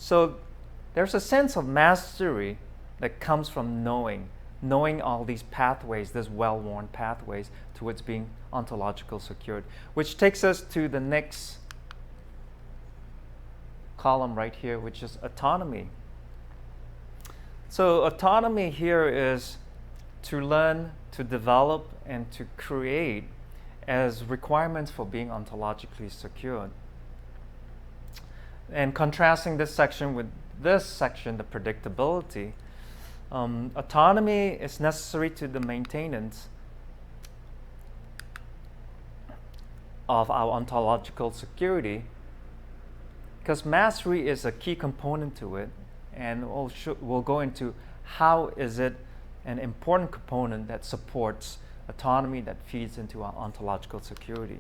So there's a sense of mastery that comes from knowing all these pathways, these well-worn pathways towards being ontological secured, which takes us to the next column right here, which is autonomy. So autonomy here is to learn, to develop, and to create as requirements for being ontologically secured. And contrasting this section with this section, the predictability, autonomy is necessary to the maintenance of our ontological security, because mastery is a key component to it, and we'll go into how is it an important component that supports autonomy that feeds into our ontological security.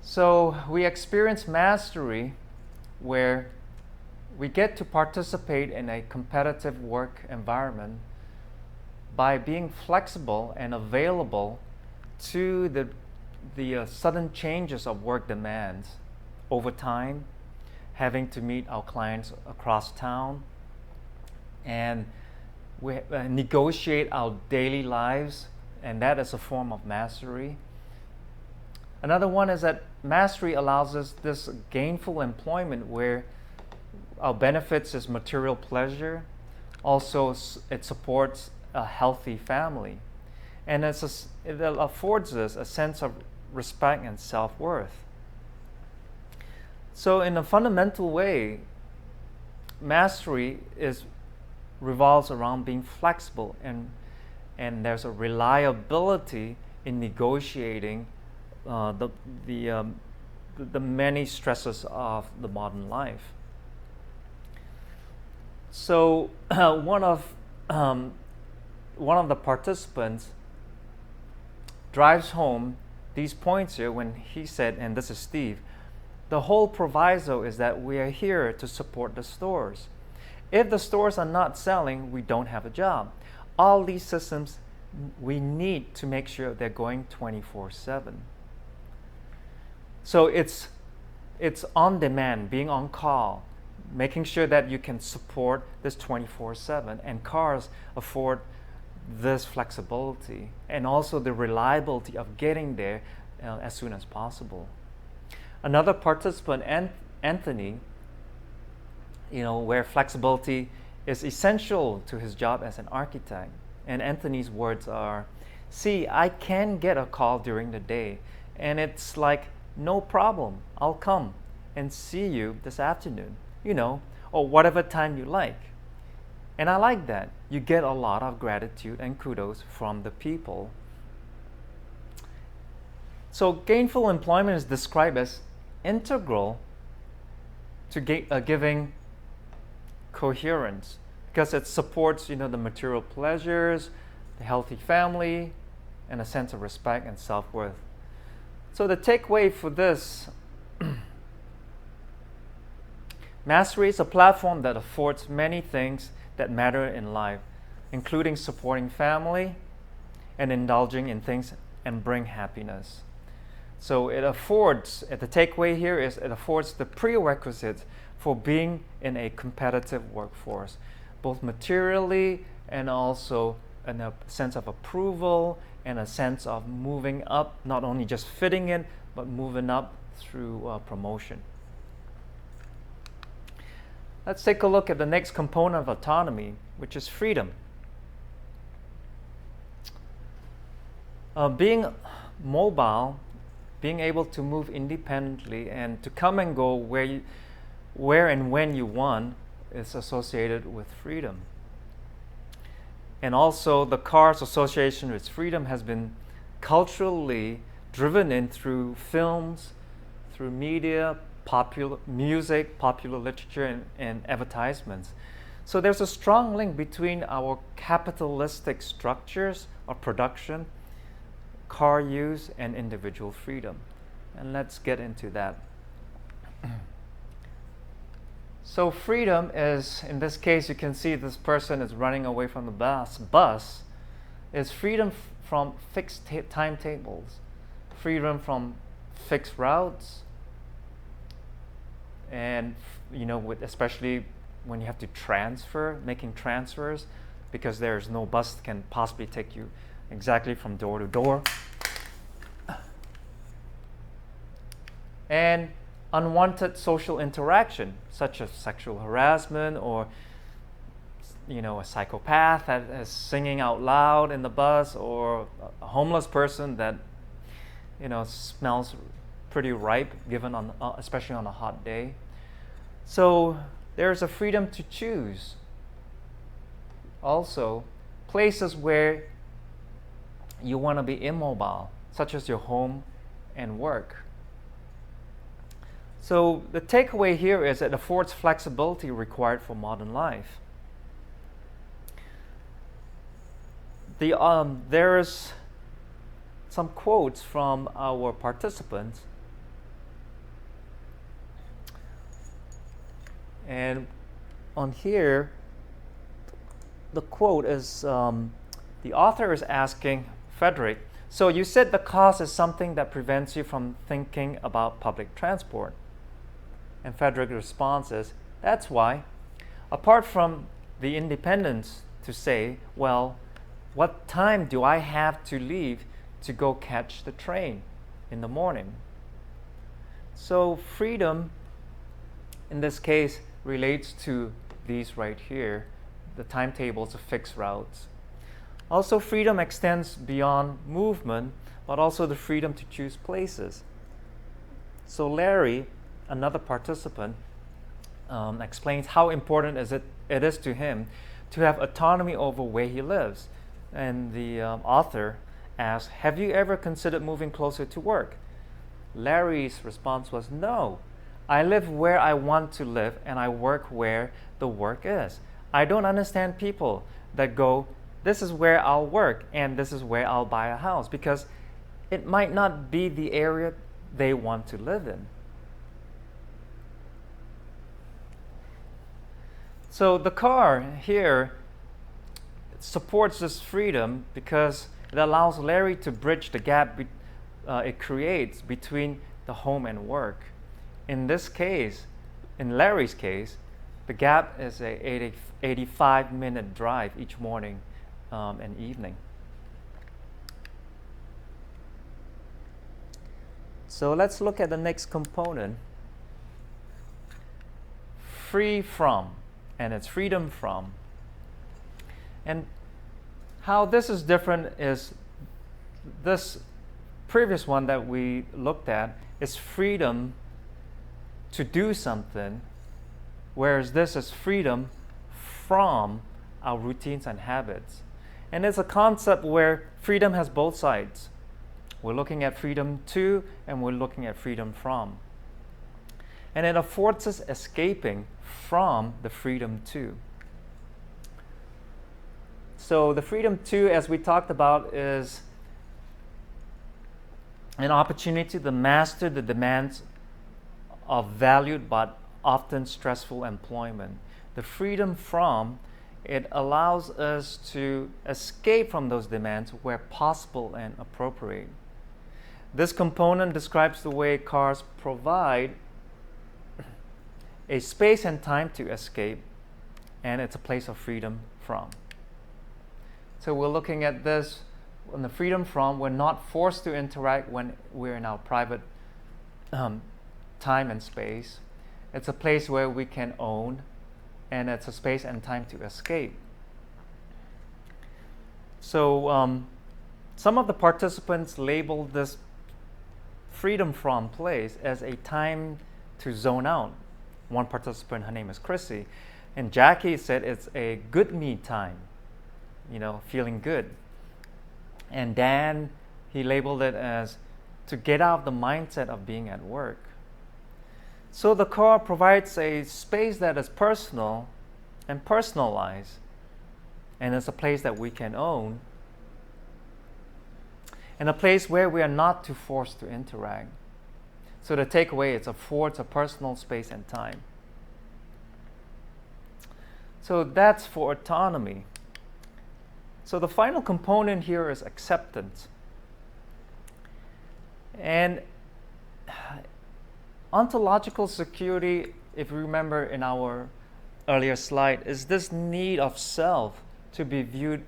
So we experience mastery where we get to participate in a competitive work environment by being flexible and available to the sudden changes of work demands over time, having to meet our clients across town, and we negotiate our daily lives, and that is a form of mastery. Another one is that mastery allows us this gainful employment where our benefits is material pleasure. Also, it supports a healthy family. And it affords us a sense of respect and self-worth. So in a fundamental way, mastery revolves around being flexible, and there's a reliability in negotiating the many stresses of the modern life. So one of the participants drives home these points here when he said, and this is Steve, the whole proviso is that we are here to support the stores. If the stores are not selling, we don't have a job. All these systems, we need to make sure they're going 24/7. So it's on demand, being on call, making sure that you can support this 24/7, and cars afford this flexibility and also the reliability of getting there as soon as possible. Another participant, Anthony, where flexibility is essential to his job as an architect. And Anthony's words are, see, I can get a call during the day, and it's like, no problem, I'll come and see you this afternoon, or whatever time you like. And I like that. You get a lot of gratitude and kudos from the people. So gainful employment is described as integral to giving coherence, because it supports the material pleasures, the healthy family, and a sense of respect and self-worth. So the takeaway for this, mastery is a platform that affords many things that matter in life, including supporting family and indulging in things and bring happiness. So the takeaway here is it affords the prerequisites for being in a competitive workforce, both materially and also in a sense of approval and a sense of moving up, not only just fitting in, but moving up through promotion. Let's take a look at the next component of autonomy, which is freedom. Being mobile, being able to move independently and to come and go where and when you want is associated with freedom. And also the car's association with freedom has been culturally driven in through films, through media, popular music, popular literature, and advertisements. So there's a strong link between our capitalistic structures of production, car use, and individual freedom. And let's get into that. So freedom is, in this case, you can see this person is running away from the bus is freedom from fixed timetables, freedom from fixed routes, and especially when you have to making transfers, because there's no bus that can possibly take you exactly from door to door. And unwanted social interaction, such as sexual harassment, or a psychopath that is singing out loud in the bus, or a homeless person that smells pretty ripe, especially on a hot day. So there's a freedom to choose. Also, places where you want to be immobile, such as your home and work. So the takeaway here is it affords flexibility required for modern life. There's some quotes from our participants. And on here, the quote is, the author is asking Frederick, so you said the cost is something that prevents you from thinking about public transport. And Frederick's response is, that's why. Apart from the independence to say, well, what time do I have to leave to go catch the train in the morning? So freedom, in this case, relates to these right here, the timetables of fixed routes. Also, freedom extends beyond movement, but also the freedom to choose places. So Larry, another participant, explains how important it is to him to have autonomy over where he lives. And the author asks, have you ever considered moving closer to work? Larry's response was, no. I live where I want to live, and I work where the work is. I don't understand people that go, this is where I'll work, and this is where I'll buy a house, because it might not be the area they want to live in. So the car here supports this freedom because it allows Larry to bridge the gap it creates between the home and work. In this case, in Larry's case, the gap is a 85-minute drive each morning and evening. So let's look at the next component, free from, and it's freedom from. And how this is different is this previous one that we looked at is freedom to do something, whereas this is freedom from our routines and habits. And it's a concept where freedom has both sides. We're looking at freedom to, and we're looking at freedom from. And it affords us escaping from the freedom to. So the freedom to, as we talked about, is an opportunity to master the demands of valued but often stressful employment. The freedom from, it allows us to escape from those demands where possible and appropriate. This component describes the way cars provide a space and time to escape, and it's a place of freedom from. So we're looking at this on the freedom from. We're not forced to interact when we're in our private time and space. It's a place where we can own, and it's a space and time to escape. So some of the participants labeled this freedom from place as a time to zone out. One participant, her name is Chrissy, and Jackie said it's a good me time, feeling good. And Dan, he labeled it as to get out of the mindset of being at work. So the car provides a space that is personal and personalized, and it's a place that we can own, and a place where we are not too forced to interact. So the takeaway, it affords a personal space and time. So that's for autonomy. So the final component here is acceptance. And ontological security if you remember in our earlier slide, is this need of self to be viewed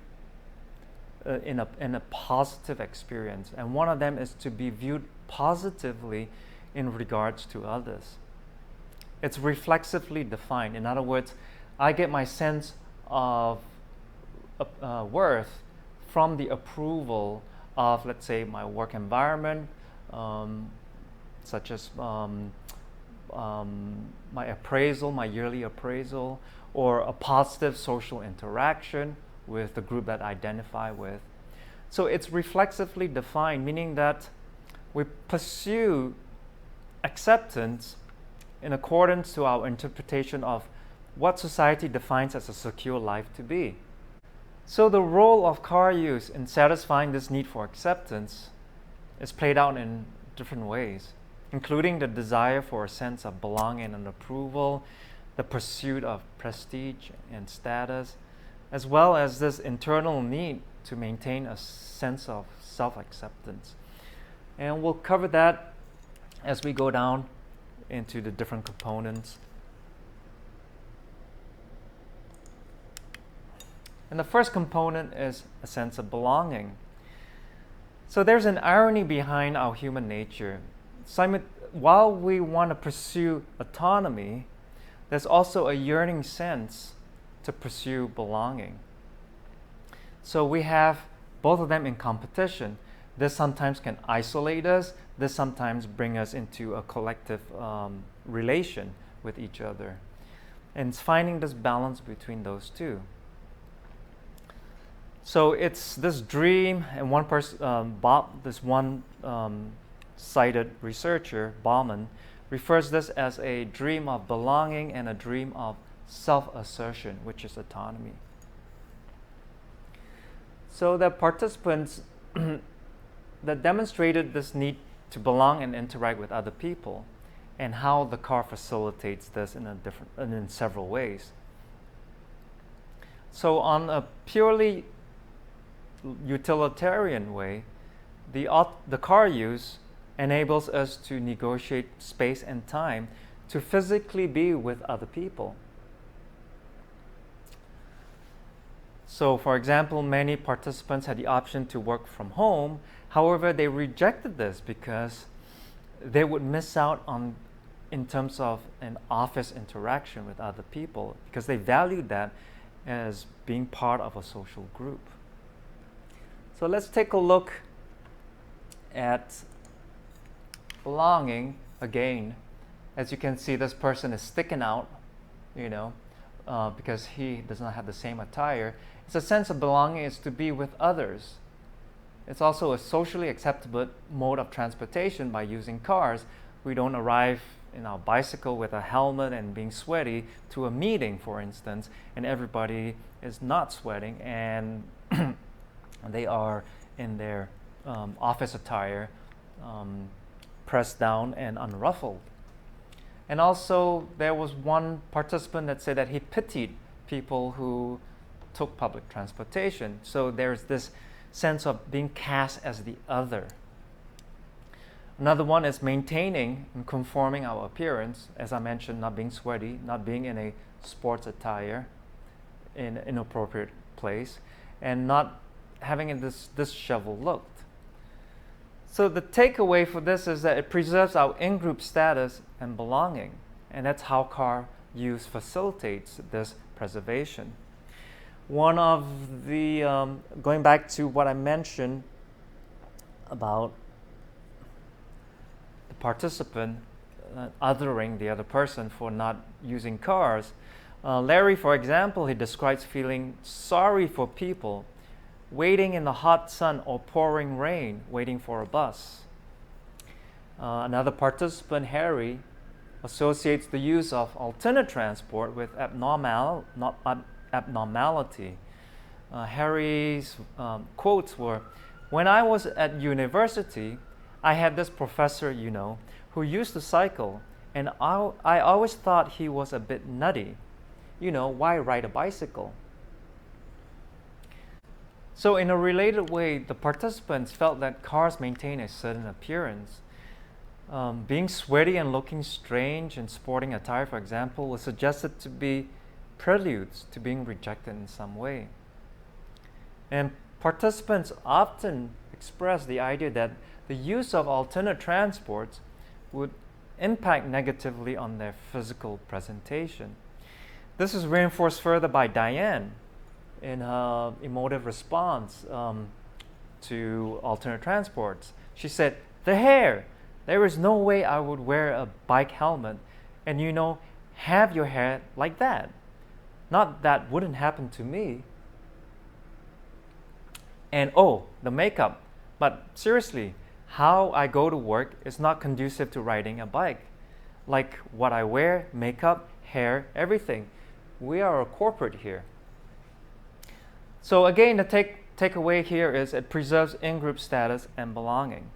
in a positive experience. And one of them is to be viewed positively in regards to others. It's reflexively defined. In other words, I get my sense of worth from the approval of, let's say, my work environment, such as my appraisal, my yearly appraisal, or a positive social interaction with the group that I identify with. So it's reflexively defined, meaning that we pursue acceptance in accordance to our interpretation of what society defines as a secure life to be. So the role of car use in satisfying this need for acceptance is played out in different ways, including the desire for a sense of belonging and approval, the pursuit of prestige and status, as well as this internal need to maintain a sense of self-acceptance. And we'll cover that as we go down into the different components. And the first component is a sense of belonging. So there's an irony behind our human nature. While we want to pursue autonomy, there's also a yearning sense to pursue belonging. So we have both of them in competition. This sometimes can isolate us. This sometimes bring us into a collective relation with each other. And it's finding this balance between those two. So it's this dream, and one person, this one cited researcher, Bauman, refers this as a dream of belonging and a dream of self-assertion, which is autonomy. So the participants that demonstrated this need to belong and interact with other people, and how the car facilitates this in several ways. So on a purely utilitarian way, the car use enables us to negotiate space and time to physically be with other people. So, for example, many participants had the option to work from home. However, they rejected this because they would miss out on in terms of an office interaction with other people, because they valued that as being part of a social group. So let's take a look at belonging again. As you can see, this person is sticking out, because he does not have the same attire. It's a sense of belonging is to be with others. It's also a socially acceptable mode of transportation by using cars. We don't arrive in our bicycle with a helmet and being sweaty to a meeting, for instance, and everybody is not sweating and they are in their office attire, pressed down and unruffled. And also, there was one participant that said that he pitied people who took public transportation. So there's this sense of being cast as the other. Another one is maintaining and conforming our appearance. As I mentioned, not being sweaty, not being in a sports attire in an inappropriate place, and not having this disheveled look. So the takeaway for this is that it preserves our in-group status and belonging, and that's how car use facilitates this preservation. One of the, going back to what I mentioned about the participant othering the other person for not using cars, Larry, for example, he describes feeling sorry for people waiting in the hot sun or pouring rain, waiting for a bus. Another participant, Harry, associates the use of alternate transport with abnormality. Harry's quotes were, "When I was at university, I had this professor, who used to cycle, and I always thought he was a bit nutty. Why ride a bicycle?" So in a related way, the participants felt that cars maintain a certain appearance. Being sweaty and looking strange in sporting attire, for example, was suggested to be preludes to being rejected in some way. And participants often express the idea that the use of alternate transports would impact negatively on their physical presentation. This is reinforced further by Diane in her emotive response to alternate transports. She said, "The hair! There is no way I would wear a bike helmet and, have your hair like that. Not that wouldn't happen to me. And the makeup. But seriously, how I go to work is not conducive to riding a bike. Like what I wear, makeup, hair, everything. We are a corporate here." So again, the takeaway here is it preserves in-group status and belonging.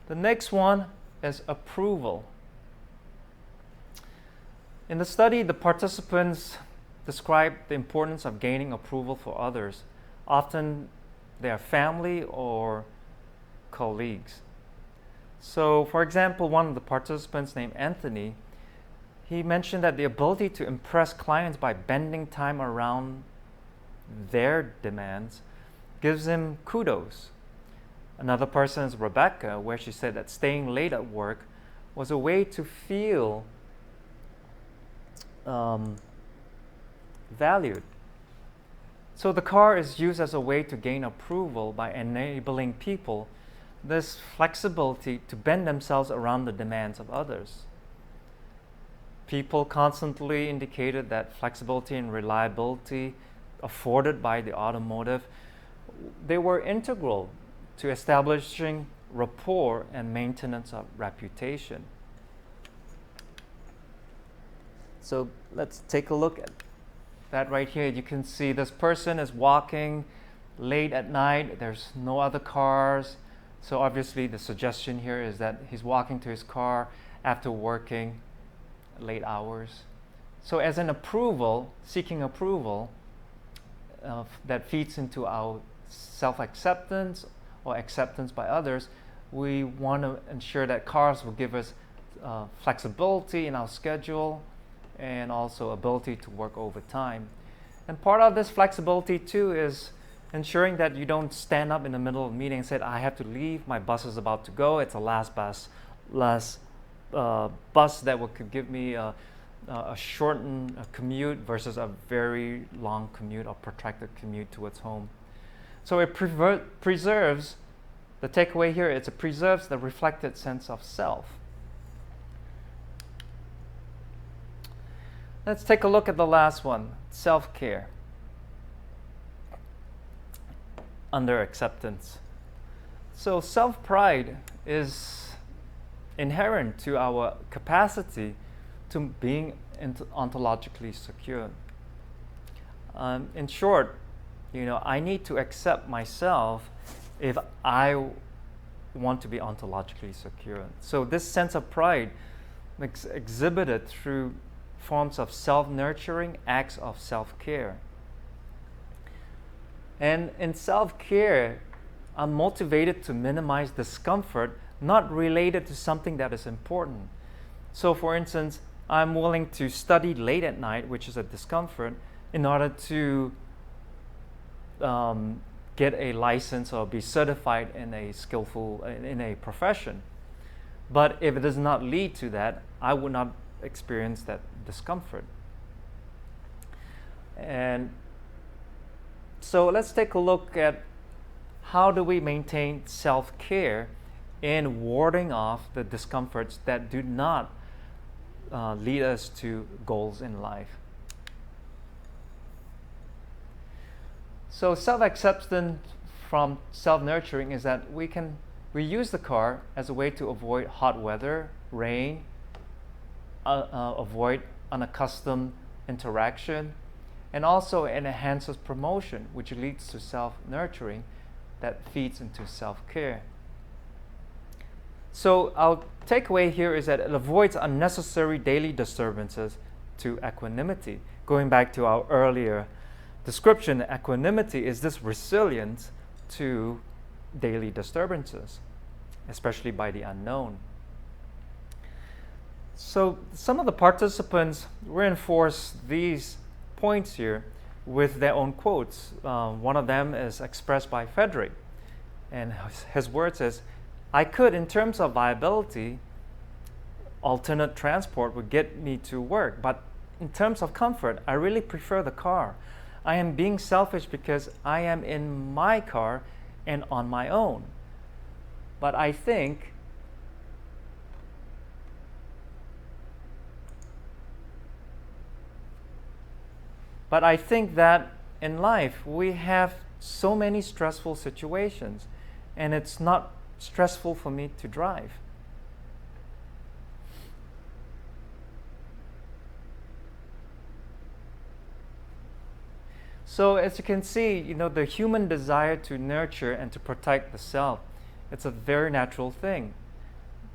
The next one is approval. In the study, the participants described the importance of gaining approval for others. Often they are family or colleagues. So, for example, one of the participants named Anthony, he mentioned that the ability to impress clients by bending time around their demands gives him kudos. Another person is Rebecca, where she said that staying late at work was a way to feel valued. So the car is used as a way to gain approval by enabling people this flexibility to bend themselves around the demands of others. People constantly indicated that flexibility and reliability afforded by the automotive, they were integral to establishing rapport and maintenance of reputation. So let's take a look at that right here. You can see this person is walking late at night. There's no other cars. So obviously the suggestion here is that he's walking to his car after working late hours. So as an approval, seeking approval, that feeds into our self-acceptance or acceptance by others, we want to ensure that cars will give us flexibility in our schedule and also ability to work overtime. And part of this flexibility too is ensuring that you don't stand up in the middle of a meeting and say, "I have to leave, my bus is about to go, it's the last bus that could give me a shortened commute versus a very long commute or protracted commute towards home." So it preserves, the takeaway here is it preserves the reflected sense of self. Let's take a look at the last one, self-care. Under acceptance. So self-pride is inherent to our capacity to being ontologically secure. In short, I need to accept myself if I want to be ontologically secure. So this sense of pride is exhibited through forms of self-nurturing acts of self-care. And in self-care, I'm motivated to minimize discomfort not related to something that is important. So for instance, I'm willing to study late at night, which is a discomfort, in order to get a license or be certified in a profession. But if it does not lead to that, I would not experience that discomfort. And so let's take a look at how do we maintain self-care in warding off the discomforts that do not lead us to goals in life. So self-acceptance from self-nurturing is that we use the car as a way to avoid hot weather, rain, avoid unaccustomed interaction, and also it enhances promotion, which leads to self-nurturing that feeds into self-care. So our takeaway here is that it avoids unnecessary daily disturbances to equanimity. Going back to our earlier description, equanimity is this resilience to daily disturbances, especially by the unknown. So some of the participants reinforce these points here with their own quotes. One of them is expressed by Frederick, and his words is, "I could, in terms of viability, alternate transport would get me to work, but in terms of comfort, I really prefer the car. I am being selfish because I am in my car and on my own. But I think that in life we have so many stressful situations, and it's not stressful for me to drive." So as you can see, the human desire to nurture and to protect the self, it's a very natural thing.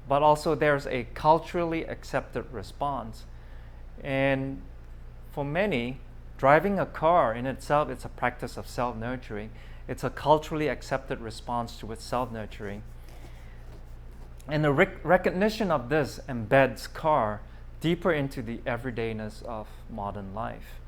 But also there's a culturally accepted response. And for many, driving a car in itself, it's a practice of self-nurturing. It's a culturally accepted response to its self-nurturing. And the recognition of this embeds car deeper into the everydayness of modern life.